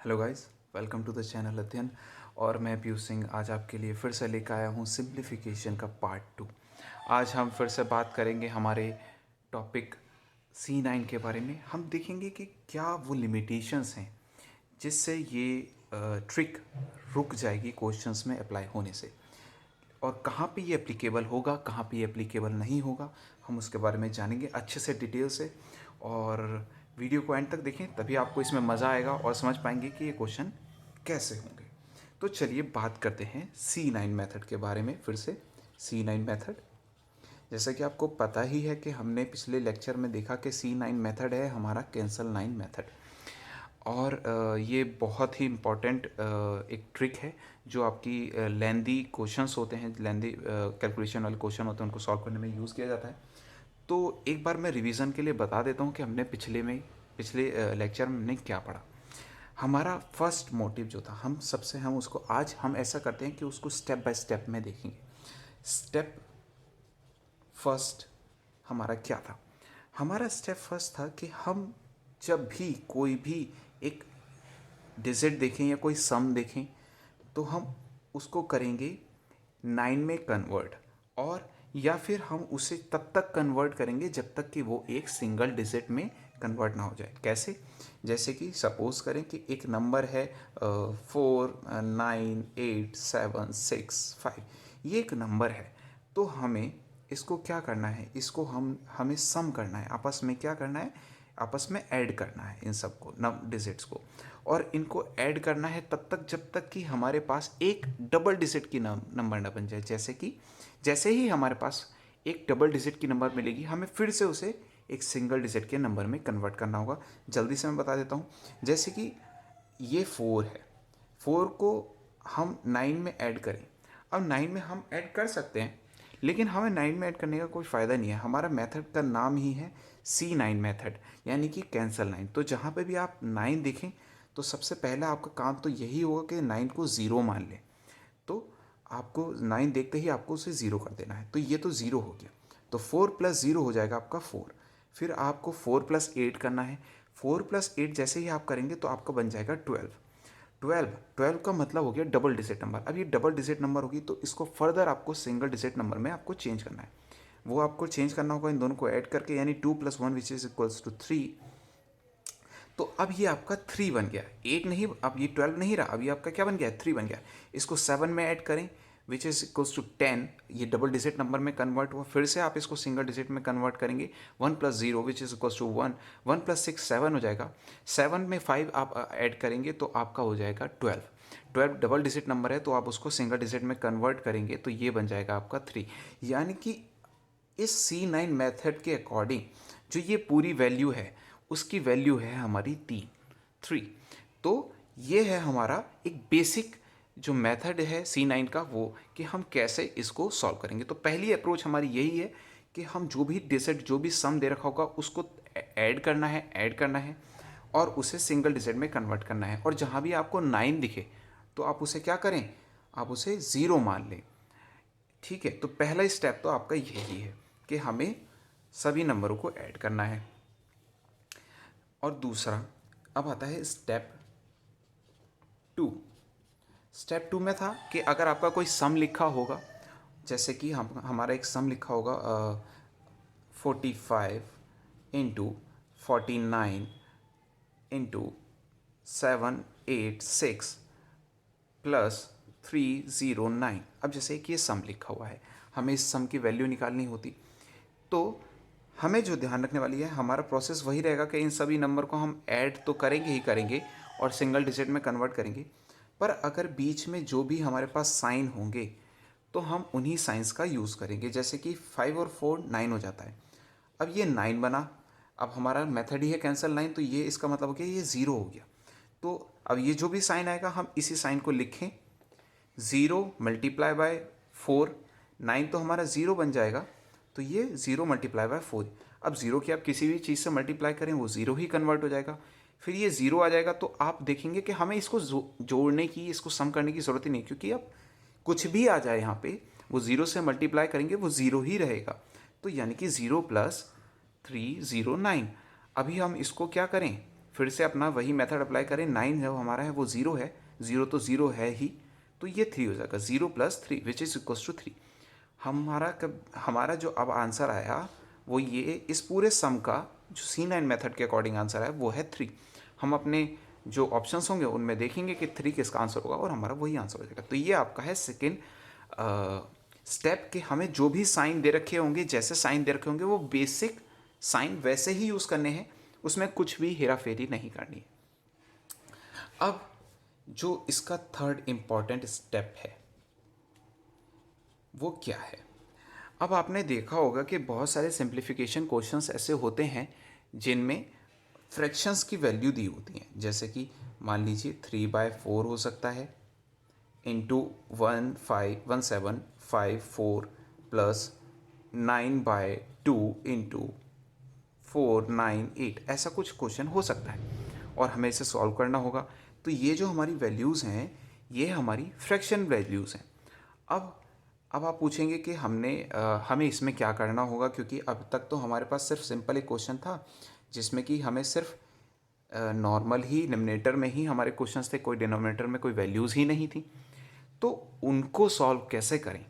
Hello guys, welcome to the channel Adhyayan. और मैं पीयूष सिंह आज आपके लिए फिर से लेकर आया हूँ सिंप्लीफिकेशन का पार्ट 2। आज हम फिर से बात करेंगे हमारे टॉपिक C9 के बारे में। हम देखेंगे कि क्या वो लिमिटेशंस हैं जिससे ये ट्रिक रुक जाएगी क्वेश्चंस में अप्लाई होने से, और कहाँ पे ये एप्लीकेबल होगा, कहाँ पे ये एप्लीकेबल नहीं होगा, हम उसके बारे में जानेंगे अच्छे से डिटेल से। और वीडियो को एंड तक देखें, तभी आपको इसमें मज़ा आएगा और समझ पाएंगे कि ये क्वेश्चन कैसे होंगे। तो चलिए बात करते हैं C9 मेथड के बारे में फिर से। C9 मेथड, जैसा कि आपको पता ही है कि हमने पिछले लेक्चर में देखा कि C9 मेथड है हमारा कैंसल 9 मेथड। और ये बहुत ही इम्पॉर्टेंट एक ट्रिक है जो आपकी लेंदी क्वेश्चंस होते हैं, लेंदी कैलकुलेशन वाले क्वेश्चन होते हैं, उनको सॉल्व करने में यूज़ किया जाता है। तो एक बार मैं रिवीजन के लिए बता देता हूँ कि हमने पिछले लेक्चर में हमने क्या पढ़ा। हमारा फर्स्ट मोटिव जो था, हम उसको आज हम ऐसा करते हैं कि उसको स्टेप बाय स्टेप में देखेंगे। स्टेप फर्स्ट हमारा क्या था? हमारा स्टेप फर्स्ट था कि हम जब भी कोई भी एक डिजिट देखें या कोई सम देखें तो हम उसको करेंगे 9 में कन्वर्ट, और या फिर हम उसे तब तक कन्वर्ट करेंगे जब तक कि वो एक सिंगल डिजिट में कन्वर्ट ना हो जाए। कैसे? जैसे कि सपोज करें कि एक नंबर है 4, 9, 8, 7, 6, 5, ये एक नंबर है। तो हमें इसको क्या करना है, इसको हमें सम करना है, आपस में क्या करना है, आपस में ऐड करना है इन सबको, डिजिट्स को। और इनको ऐड करना है तब तक जब तक कि हमारे पास एक डबल डिजिट की नंबर ना बन जाए। जैसे ही हमारे पास एक डबल डिजिट की नंबर मिलेगी, हमें फिर से उसे एक सिंगल डिजिट के नंबर में कन्वर्ट करना होगा। जल्दी से मैं बता देता हूँ। जैसे कि ये 4 है, 4 को हम 9 में ऐड करें। अब 9 में हम ऐड कर सकते हैं, लेकिन हमें 9 में ऐड करने का कोई फ़ायदा नहीं है। हमारा मेथड का नाम ही है C9 मेथड, यानी कि कैंसल 9। तो जहाँ पे भी आप 9 देखें तो सबसे पहला आपका काम तो यही होगा कि 9 को ज़ीरो मान लें। तो आपको 9 देखते ही आपको उसे ज़ीरो कर देना है। तो ये तो ज़ीरो हो गया, तो 4 प्लस ज़ीरो हो जाएगा आपका 4। फिर आपको 4 प्लस 8 करना है। 4 प्लस 8 जैसे ही आप करेंगे तो आपका बन जाएगा 12। 12 का मतलब हो गया डबल डिजिट नंबर। अब ये डबल डिजिट नंबर होगी तो इसको फर्दर आपको सिंगल डिजिट नंबर में आपको चेंज करना है। वो आपको चेंज करना होगा इन दोनों को ऐड करके, यानी 2 + 1 विच इज इक्वल्स टू 3। तो अब ये आपका 3 बन गया, 8 नहीं, अब ये 12 नहीं रहा, अब ये आपका क्या बन गया, 3 बन गया। इसको 7 में ऐड करें विच इज इक्वल्स टू 10, ये डबल डिजिट नंबर में कन्वर्ट हुआ। फिर से आप इसको सिंगल डिजिट में कन्वर्ट करेंगे, 1 + 0 विच इज इक्वल्स टू 1, 1 + 6 7 हो जाएगा। 7 में 5 आप ऐड करेंगे तो आपका हो जाएगा 12। 12 डबल डिजिट नंबर है तो आप उसको सिंगल डिजिट में कन्वर्ट करेंगे तो ये बन जाएगा आपका 3। यानी कि इस C9 मेथड के अकॉर्डिंग जो ये पूरी वैल्यू है उसकी वैल्यू है हमारी 3। तो ये है हमारा एक बेसिक जो मेथड है C9 का, वो कि हम कैसे इसको सॉल्व करेंगे। तो पहली अप्रोच हमारी यही है कि हम जो भी डिजिट, जो भी सम दे रखा होगा उसको ऐड करना है और उसे सिंगल डिजिट में कन्वर्ट करना है। और जहाँ भी आपको 9 दिखे तो आप उसे क्या करें, आप उसे ज़ीरो मान लें। ठीक है, तो पहला स्टेप तो आपका यही है कि हमें सभी नंबरों को ऐड करना है। और दूसरा अब आता है स्टेप 2। स्टेप 2 में था कि अगर आपका कोई सम लिखा होगा, जैसे कि हमारा एक सम लिखा होगा 45 × 49 × 7 8 6 +309। अब जैसे कि ये सम लिखा हुआ है, हमें इस सम की वैल्यू निकालनी होती। तो हमें जो ध्यान रखने वाली है, हमारा प्रोसेस वही रहेगा कि इन सभी नंबर को हम ऐड तो करेंगे ही करेंगे और सिंगल डिजिट में कन्वर्ट करेंगे। पर अगर बीच में जो भी हमारे पास साइन होंगे तो हम उन्हीं साइंस का यूज़ करेंगे। जैसे कि 5 और 4 9 हो जाता है, अब ये 9 बना। अब हमारा मेथड ही है कैंसल 9, तो ये इसका मतलब हो गया ये ज़ीरो हो गया। तो अब ये जो भी साइन आएगा हम इसी साइन को लिखें, 0 × 4, 9 तो हमारा 0 बन जाएगा, तो ये 0 × 4। अब 0 की आप किसी भी चीज़ से मल्टीप्लाई करें वो 0 ही कन्वर्ट हो जाएगा। फिर ये 0 आ जाएगा तो आप देखेंगे कि हमें इसको जोड़ने की, इसको सम करने की ज़रूरत ही नहीं, क्योंकि अब कुछ भी आ जाए यहाँ पे वो 0 से मल्टीप्लाई करेंगे वो 0 ही रहेगा। तो यानी कि 0 + 3 0 9। अभी हम इसको क्या करें, फिर से अपना वही मेथड अप्लाई करें, 9 जो हमारा है वो 0 है, 0 तो 0 है ही, तो ये 3 हो जाएगा, 0 + 3 विच इज़ इक्वल्स टू 3। हमारा जो अब आंसर आया वो ये, इस पूरे सम का जो C9 मेथड के अकॉर्डिंग आंसर है वो है 3। हम अपने जो ऑप्शंस होंगे उनमें देखेंगे कि 3 किसका आंसर होगा और हमारा वही आंसर हो जाएगा। तो ये आपका है सेकेंड स्टेप कि हमें जो भी साइन दे रखे होंगे, जैसे साइन दे रखे होंगे वो बेसिक साइन वैसे ही यूज़ करने हैं, उसमें कुछ भी हेरा फेरी नहीं करनी है। अब जो इसका थर्ड इम्पॉर्टेंट स्टेप है वो क्या है? अब आपने देखा होगा कि बहुत सारे सिंप्लीफिकेशन क्वेश्चंस ऐसे होते हैं जिनमें फ्रैक्शंस की वैल्यू दी होती हैं, जैसे कि मान लीजिए 3/4 हो सकता है इंटू 1754 प्लस 9/2 इंटू 498, ऐसा कुछ क्वेश्चन हो सकता है और हमें इसे सॉल्व करना होगा। तो ये जो हमारी वैल्यूज़ हैं ये हमारी फ्रैक्शन वैल्यूज़ हैं। अब आप पूछेंगे कि हमें इसमें क्या करना होगा, क्योंकि अब तक तो हमारे पास सिर्फ सिंपल एक क्वेश्चन था जिसमें कि हमें सिर्फ नॉर्मल ही डिनोमिनेटर में ही हमारे क्वेश्चंस थे, कोई डिनोमिनेटर में कोई वैल्यूज़ ही नहीं थी। तो उनको सॉल्व कैसे करें,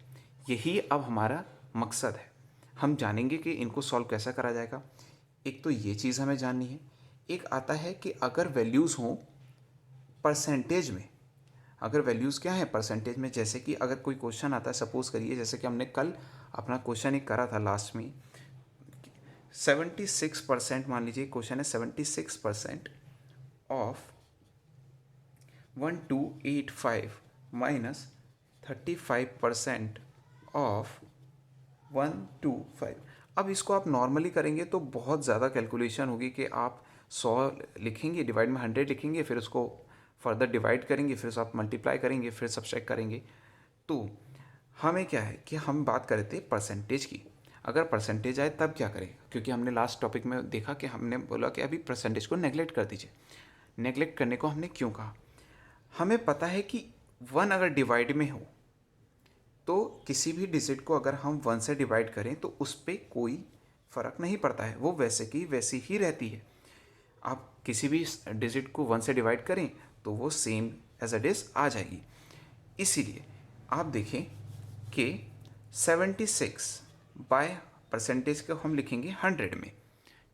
यही अब हमारा मकसद है। हम जानेंगे कि इनको सॉल्व कैसा करा जाएगा। एक तो ये चीज़ हमें जाननी है, एक आता है कि अगर वैल्यूज़ हों परसेंटेज में, अगर वैल्यूज़ क्या है परसेंटेज में, जैसे कि अगर कोई क्वेश्चन आता है, सपोज़ करिए जैसे कि हमने कल अपना क्वेश्चन एक करा था लास्ट में, 76% मान लीजिए क्वेश्चन है, 76% ऑफ 1285 माइनस 35% ऑफ 125। अब इसको आप नॉर्मली करेंगे तो बहुत ज़्यादा कैलकुलेशन होगी कि आप 100 लिखेंगे, डिवाइड में 100 लिखेंगे, फिर उसको फर्दर डिवाइड करेंगे, फिर उसको आप मल्टीप्लाई करेंगे, फिर सब्ट्रैक्ट करेंगे। तो हमें क्या है कि हम बात कर रहे थे परसेंटेज की। अगर परसेंटेज आए तब क्या करें, क्योंकि हमने लास्ट टॉपिक में देखा कि हमने बोला कि अभी परसेंटेज को नेगलेक्ट कर दीजिए। नेगलेक्ट करने को हमने क्यों कहा? हमें पता है कि 1 अगर डिवाइड में हो तो किसी भी डिजिट को अगर हम 1 से डिवाइड करें तो उस पर कोई फ़र्क नहीं पड़ता है, वो वैसे की वैसी ही रहती है। आप किसी भी डिजिट को 1 से डिवाइड करें तो वो सेम एज इट इज़ आ जाएगी। इसीलिए आप देखें कि 76 बाय परसेंटेज को हम लिखेंगे 100 में,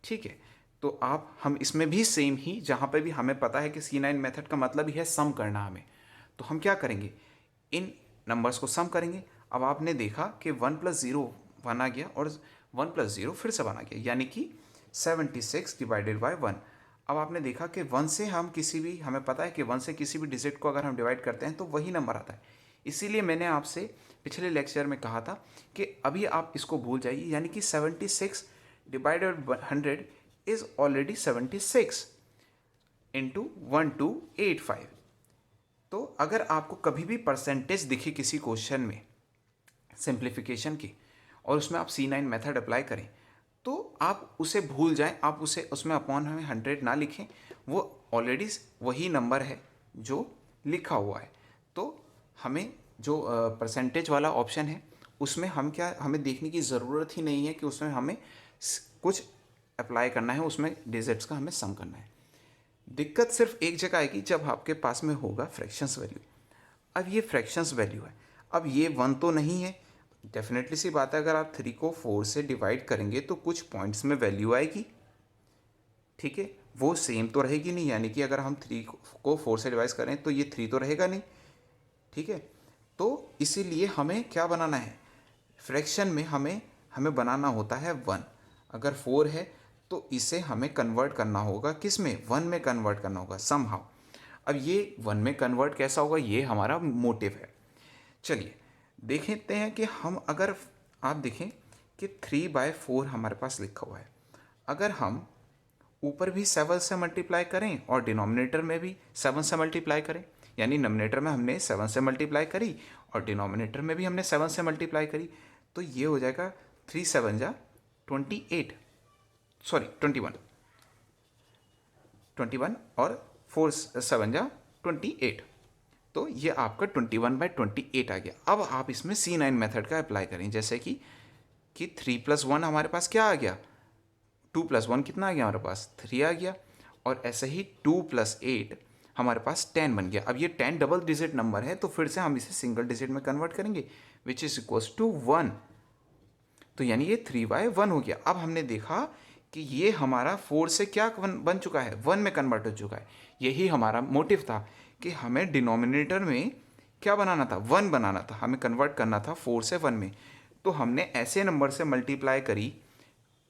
ठीक है। तो हम इसमें भी सेम ही, जहाँ पे भी हमें पता है कि C9 मेथड का मतलब ही है सम करना हमें, तो हम क्या करेंगे, इन नंबर्स को सम करेंगे। अब आपने देखा कि 1 + 0 1 आ गया और 1 + 0 फिर से 1 आ गया, यानी कि 76 डिवाइडेड बाय 1। अब आपने देखा कि 1 से हमें पता है कि 1 से किसी भी डिजिट को अगर हम डिवाइड करते हैं तो वही नंबर आता है। इसीलिए मैंने आपसे पिछले लेक्चर में कहा था कि अभी आप इसको भूल जाइए, यानी कि 76 डिवाइडेड 100 इज़ ऑलरेडी 76 इंटू 1285। तो अगर आपको कभी भी परसेंटेज दिखे किसी क्वेश्चन में सिंप्लीफिकेशन की और उसमें आप C9 मेथड अप्लाई करें तो आप उसे भूल जाएं, आप उसमें अपॉन हमें 100 ना लिखें, वो ऑलरेडी वही नंबर है जो लिखा हुआ है। तो हमें जो परसेंटेज वाला ऑप्शन है उसमें हमें देखने की ज़रूरत ही नहीं है कि उसमें हमें कुछ अप्लाई करना है, उसमें डिजिट्स का हमें सम करना है। दिक्कत सिर्फ एक जगह आएगी, जब आपके पास में होगा फ्रैक्शंस वैल्यू। अब ये फ्रैक्शंस वैल्यू है, अब ये 1 तो नहीं है, डेफिनेटली सी बात है, अगर आप 3 को 4 से डिवाइड करेंगे तो कुछ पॉइंट्स में वैल्यू आएगी, ठीक है, वो सेम तो रहेगी नहीं, यानी कि अगर हम 3 को 4 से डिवाइड करें तो ये 3 तो रहेगा नहीं, ठीक है। तो इसीलिए हमें क्या बनाना है, फ्रैक्शन में हमें बनाना होता है 1। अगर 4 है तो इसे हमें कन्वर्ट करना होगा, किस में, 1 में कन्वर्ट करना होगा समहाउ। अब ये 1 में कन्वर्ट कैसा होगा, ये हमारा मोटिव है। चलिए देखते हैं कि अगर आप देखें कि 3/4 हमारे पास लिखा हुआ है, अगर हम ऊपर भी 7 से मल्टीप्लाई करें और डिनोमिनेटर में भी 7 से मल्टीप्लाई करें, यानी नोमिनेटर में हमने 7 से मल्टीप्लाई करी और डिनोमिनेटर में भी हमने 7 से मल्टीप्लाई करी, तो ये हो जाएगा 3 7 जा 28, सॉरी 21 और 4 7 जा 28, तो ये आपका 21/28 आ गया। अब आप इसमें C9 मेथड का अप्लाई करें, जैसे कि 3 + 1 हमारे पास क्या आ गया, 2 + 1 कितना आ गया हमारे पास, 3 आ गया, और ऐसे ही 2 + 8 हमारे पास 10 बन गया। अब ये 10 डबल डिजिट नंबर है तो फिर से हम इसे सिंगल डिजिट में कन्वर्ट करेंगे, विच इज इक्वल्स टू 1। तो यानी ये 3/1 हो गया। अब हमने देखा कि ये हमारा 4 से क्या बन चुका है, 1 में कन्वर्ट हो चुका है। यही हमारा मोटिव था कि हमें डिनोमिनेटर में क्या बनाना था, 1 बनाना था, हमें कन्वर्ट करना था 4 से 1 में। तो हमने ऐसे नंबर से मल्टीप्लाई करी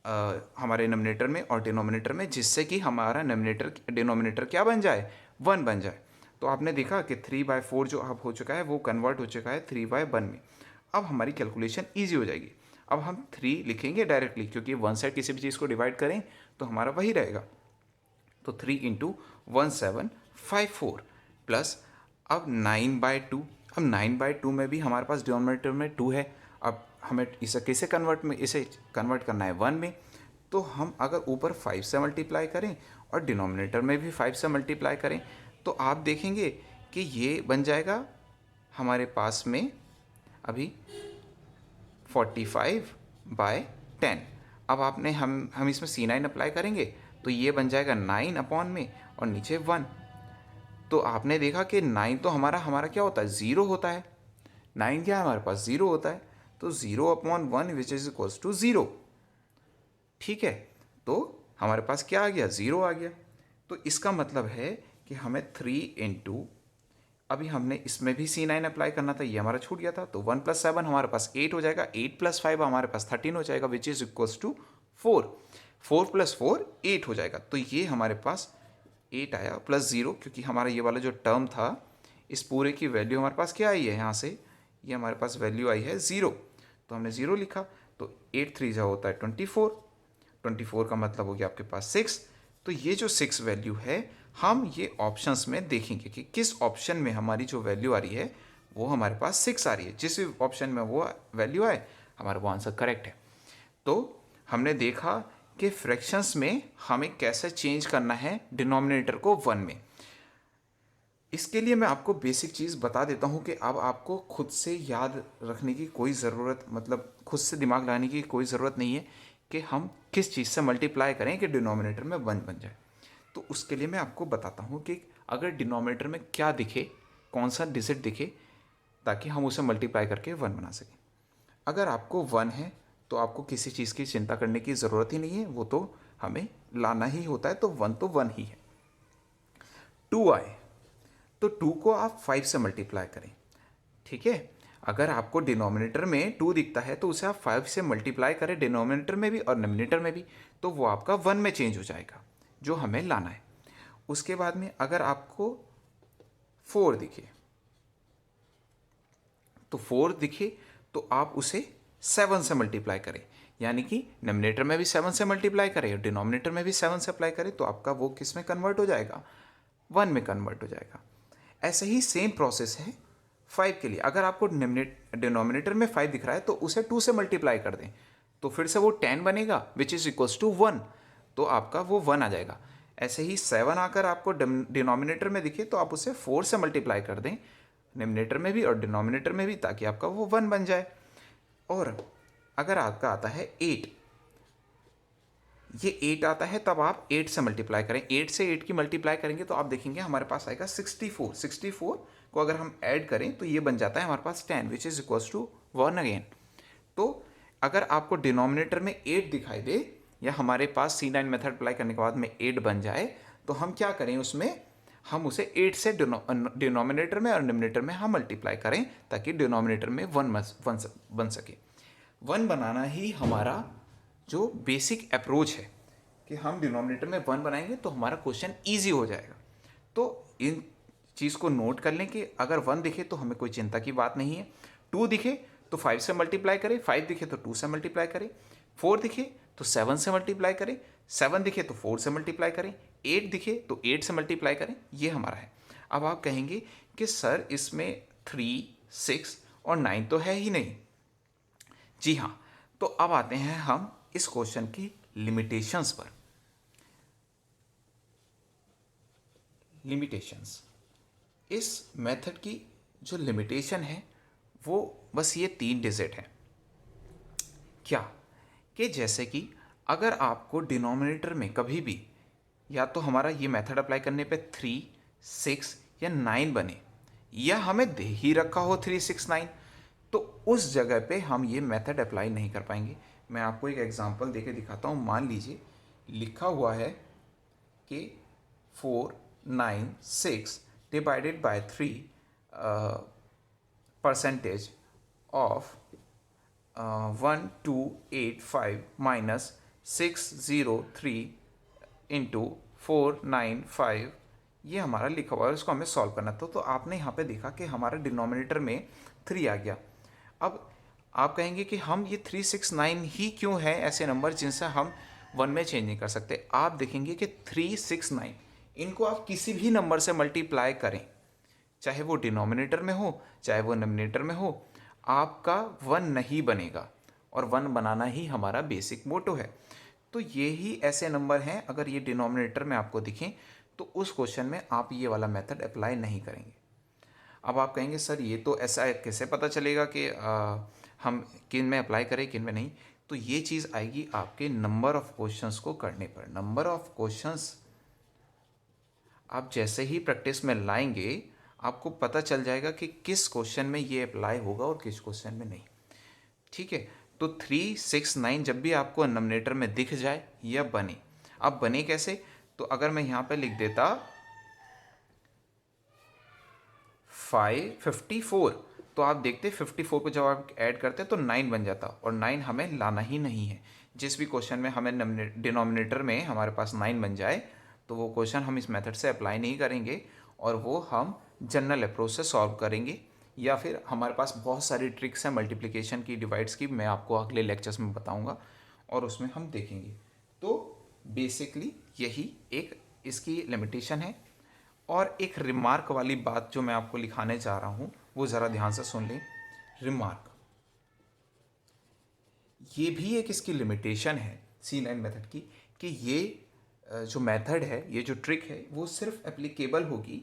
हमारे नोमिनेटर में और डिनोमिनेटर में, जिससे कि हमारा डिनोमिनेटर क्या बन जाए, 1 बन जाए। तो आपने देखा कि 3/4 जो अब हो चुका है वो कन्वर्ट हो चुका है 3/1 में। अब हमारी कैलकुलेशन ईजी हो जाएगी। अब हम 3 लिखेंगे डायरेक्टली, क्योंकि 1 साइड किसी भी चीज़ को डिवाइड करें तो हमारा वही रहेगा। तो 3 × 1754 प्लस अब 9/2। अब 9/2 में भी हमारे पास डिनोमिनेटर में 2 है। अब हमें इसे कैसे कन्वर्ट करना है 1 में। तो हम अगर ऊपर 5 से मल्टीप्लाई करें और डिनोमिनेटर में भी 5 से मल्टीप्लाई करें तो आप देखेंगे कि ये बन जाएगा हमारे पास में अभी 45/10। अब आपने हम इसमें C9 अप्लाई करेंगे तो ये बन जाएगा 9 अपॉन में और नीचे 1। तो आपने देखा कि 9 तो हमारा क्या होता है, 0 होता है। 9 क्या है हमारे पास, 0 होता है। तो 0/1 विच इज इक्वल्स टू 0। ठीक है, तो हमारे पास क्या आ गया, 0 आ गया। तो इसका मतलब है कि हमें 3 × अभी हमने इसमें भी C9 अप्लाई करना था, ये हमारा छूट गया था। तो 1 + 7 हमारे पास 8 हो जाएगा, 8 + 5 हमारे पास 13 हो जाएगा, विच इज इक्वल्स टू 4। 4 + 4 8 हो जाएगा। तो ये हमारे पास 8 आया प्लस 0, क्योंकि हमारा ये वाला जो टर्म था इस पूरे की वैल्यू हमारे पास क्या आई है, यहाँ से ये हमारे पास वैल्यू आई है 0। तो हमने 0 लिखा। तो 8 3 होता है 24। 24 का मतलब हो गया आपके पास 6। तो ये जो 6 वैल्यू है हम ये ऑप्शंस में देखेंगे कि किस ऑप्शन में हमारी जो वैल्यू आ रही है वो हमारे पास 6 आ रही है। जिस भी ऑप्शन में वो वैल्यू आए हमारा वो आंसर करेक्ट है। तो हमने देखा कि फ्रैक्शंस में हमें कैसे चेंज करना है डिनोमिनेटर को 1 में। इसके लिए मैं आपको बेसिक चीज़ बता देता हूँ कि अब आपको खुद से याद रखने की कोई ज़रूरत, मतलब खुद से दिमाग लगाने की कोई ज़रूरत नहीं है कि हम किस चीज़ से मल्टीप्लाई करें कि डिनोमिनेटर में 1 बन जाए। तो उसके लिए मैं आपको बताता हूँ कि अगर डिनोमिनेटर में क्या दिखे, कौन सा डिजिट दिखे, ताकि हम उसे मल्टीप्लाई करके 1 बना सकें। अगर आपको 1 है तो आपको किसी चीज़ की चिंता करने की ज़रूरत ही नहीं है, वो तो हमें लाना ही होता है। तो 1 ही है। 2 आए तो 2 को आप 5 से मल्टीप्लाई करें। ठीक है, अगर आपको डिनोमिनेटर में 2 दिखता है तो उसे आप 5 से मल्टीप्लाई करें, डिनोमिनेटर में भी और नोमिनेटर में भी, तो वो आपका 1 में चेंज हो जाएगा, जो हमें लाना है। उसके बाद में अगर आपको 4 दिखे तो आप उसे 7 से मल्टीप्लाई करें, यानी कि नोमिनेटर में भी 7 से मल्टीप्लाई करें और डिनोमिनेटर में भी 7 से अप्लाई करें, तो आपका वो किस में कन्वर्ट हो जाएगा, 1 में कन्वर्ट हो जाएगा। ऐसे ही सेम प्रोसेस है 5 के लिए। अगर आपको डिनोमिनेटर में 5 दिख रहा है तो उसे 2 से मल्टीप्लाई कर दें, तो फिर से वो 10 बनेगा, विच इज इक्वल्स टू 1। तो आपका वो 1 आ जाएगा। ऐसे ही 7 आकर आपको डिनोमिनेटर में दिखे तो आप उसे 4 से मल्टीप्लाई कर दें, नोमिनेटर में भी और डिनोमिनेटर में भी, ताकि आपका वो 1 बन जाए। और अगर आपका आता है 8, ये 8 आता है, तब आप 8 से मल्टीप्लाई करें। 8 से 8 की मल्टीप्लाई करेंगे तो आप देखेंगे हमारे पास आएगा 64। 64 को अगर हम ऐड करें तो ये बन जाता है हमारे पास 10, which is equals to 1 again. तो अगर आपको डिनोमिनेटर में 8 दिखाई दे या हमारे पास C9 मेथड अप्लाई करने के बाद में 8 बन जाए, तो हम क्या करें, उसमें हम उसे 8 से डिनोमिनेटर में और नोमिनेटर में हम मल्टीप्लाई करें, ताकि डिनोमिनेटर में 1 बन सके। 1 बनाना ही हमारा जो बेसिक अप्रोच है कि हम डिनोमिनेटर में 1 बनाएंगे तो हमारा क्वेश्चन ईजी हो जाएगा। तो इन चीज़ को नोट कर लें कि अगर 1 दिखे तो हमें कोई चिंता की बात नहीं है, 2 दिखे तो 5 से मल्टीप्लाई करें, 5 दिखे तो 2 से मल्टीप्लाई करें, 4 दिखे तो 7 से मल्टीप्लाई करें, 7 दिखे तो 4 से मल्टीप्लाई करें, 8 दिखे तो 8 से मल्टीप्लाई करें। ये हमारा है। अब आप कहेंगे कि सर इसमें 3, 6 और 9 तो है ही नहीं। जी हाँ, तो अब आते हैं हम इस क्वेश्चन की लिमिटेशंस पर। लिमिटेशंस, इस मेथड की जो लिमिटेशन है वो बस ये 3 डिजिट है। क्या कि जैसे कि अगर आपको डिनोमिनेटर में कभी भी या तो हमारा ये मेथड अप्लाई करने पे 3, 6 या 9 बने, या हमें दे ही रखा हो 3, 6, 9, तो उस जगह पे हम ये मेथड अप्लाई नहीं कर पाएंगे। मैं आपको एक एग्जांपल देके दिखाता हूँ। मान लीजिए लिखा हुआ है कि 4, 9, 6 divided by 3 percentage of 1285 minus 603 into 495, ये हमारा लिखा हुआ है, इसको हमें सॉल्व करना था। तो आपने यहाँ पे देखा कि हमारा डिनोमिनेटर में 3 आ गया। अब आप कहेंगे कि हम ये 369 ही क्यों है ऐसे नंबर जिनसे हम 1 में चेंज नहीं कर सकते। आप देखेंगे कि 369 इनको आप किसी भी नंबर से मल्टीप्लाई करें, चाहे वो डिनोमिनेटर में हो चाहे वो नोमिनेटर में हो, आपका 1 नहीं बनेगा, और 1 बनाना ही हमारा बेसिक मोटो है। तो ये ही ऐसे नंबर हैं, अगर ये डिनोमिनेटर में आपको दिखें तो उस क्वेश्चन में आप ये वाला मेथड अप्लाई नहीं करेंगे। अब आप कहेंगे सर ये तो ऐसा कैसे पता चलेगा कि हम किन में अप्लाई करें किन में नहीं। तो ये चीज़ आएगी आपके नंबर ऑफ क्वेश्चंस को करने पर। नंबर ऑफ क्वेश्चंस आप जैसे ही प्रैक्टिस में लाएंगे आपको पता चल जाएगा कि किस क्वेश्चन में ये अप्लाई होगा और किस क्वेश्चन में नहीं। ठीक है, तो 3, 6, 9 जब भी आपको नोमिनेटर में दिख जाए या बने, अब बने कैसे, तो अगर मैं यहाँ पे लिख देता 554, तो आप देखते 54 को जब आप ऐड करते तो 9 बन जाता, और 9 हमें लाना ही नहीं है। जिस भी क्वेश्चन में हमें डिनोमिनेटर में हमारे पास 9 बन जाए तो वो क्वेश्चन हम इस मेथड से अप्लाई नहीं करेंगे, और वो हम जनरल अप्रोच से सॉल्व करेंगे, या फिर हमारे पास बहुत सारी ट्रिक्स हैं मल्टीप्लिकेशन की, डिवाइड्स की, मैं आपको अगले लेक्चर्स में बताऊंगा और उसमें हम देखेंगे। तो बेसिकली यही एक इसकी लिमिटेशन है। और एक रिमार्क वाली बात जो मैं आपको लिखाने जा रहा हूँ वो ज़रा ध्यान से सुन लें। रिमार्क ये भी एक इसकी लिमिटेशन है C9 मेथड की, कि ये जो मेथड है, ये जो ट्रिक है, वो सिर्फ एप्लीकेबल होगी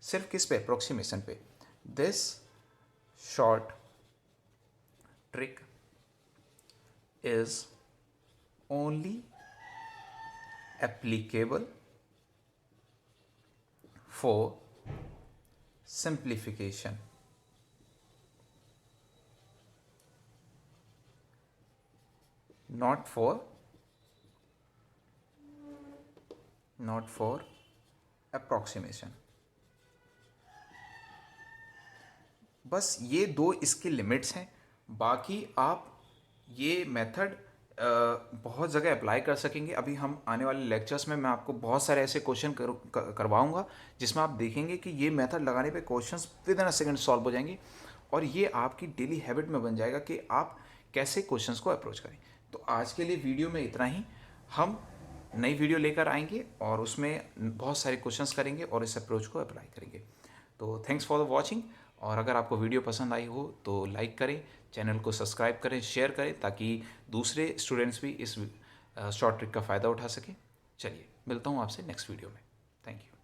सिर्फ किस पे, अप्रोक्सीमेशन पे। This short trick is only applicable for simplification, not for approximation। बस ये दो इसके लिमिट्स हैं। बाकी आप ये मेथड बहुत जगह अप्लाई कर सकेंगे। अभी हम आने वाले लेक्चर्स में मैं आपको बहुत सारे ऐसे क्वेश्चन करवाऊंगा जिसमें आप देखेंगे कि ये मेथड लगाने पे questions with in a second solve हो जाएंगे, और ये आपकी डेली हैबिट में बन जाएगा कि आप कैसे क्वेश्चंस को अप्रोच करें। तो आज के लिए वीडियो में इतना ही। हम नई वीडियो लेकर आएंगे और उसमें बहुत सारे क्वेश्चंस करेंगे और इस अप्रोच को अप्लाई करेंगे। तो थैंक्स फॉर द वॉचिंग, और अगर आपको वीडियो पसंद आई हो तो लाइक करें, चैनल को सब्सक्राइब करें, शेयर करें, ताकि दूसरे स्टूडेंट्स भी इस शॉर्ट ट्रिक का फ़ायदा उठा सकें। चलिए मिलता हूँ आपसे नेक्स्ट वीडियो में। Thank you.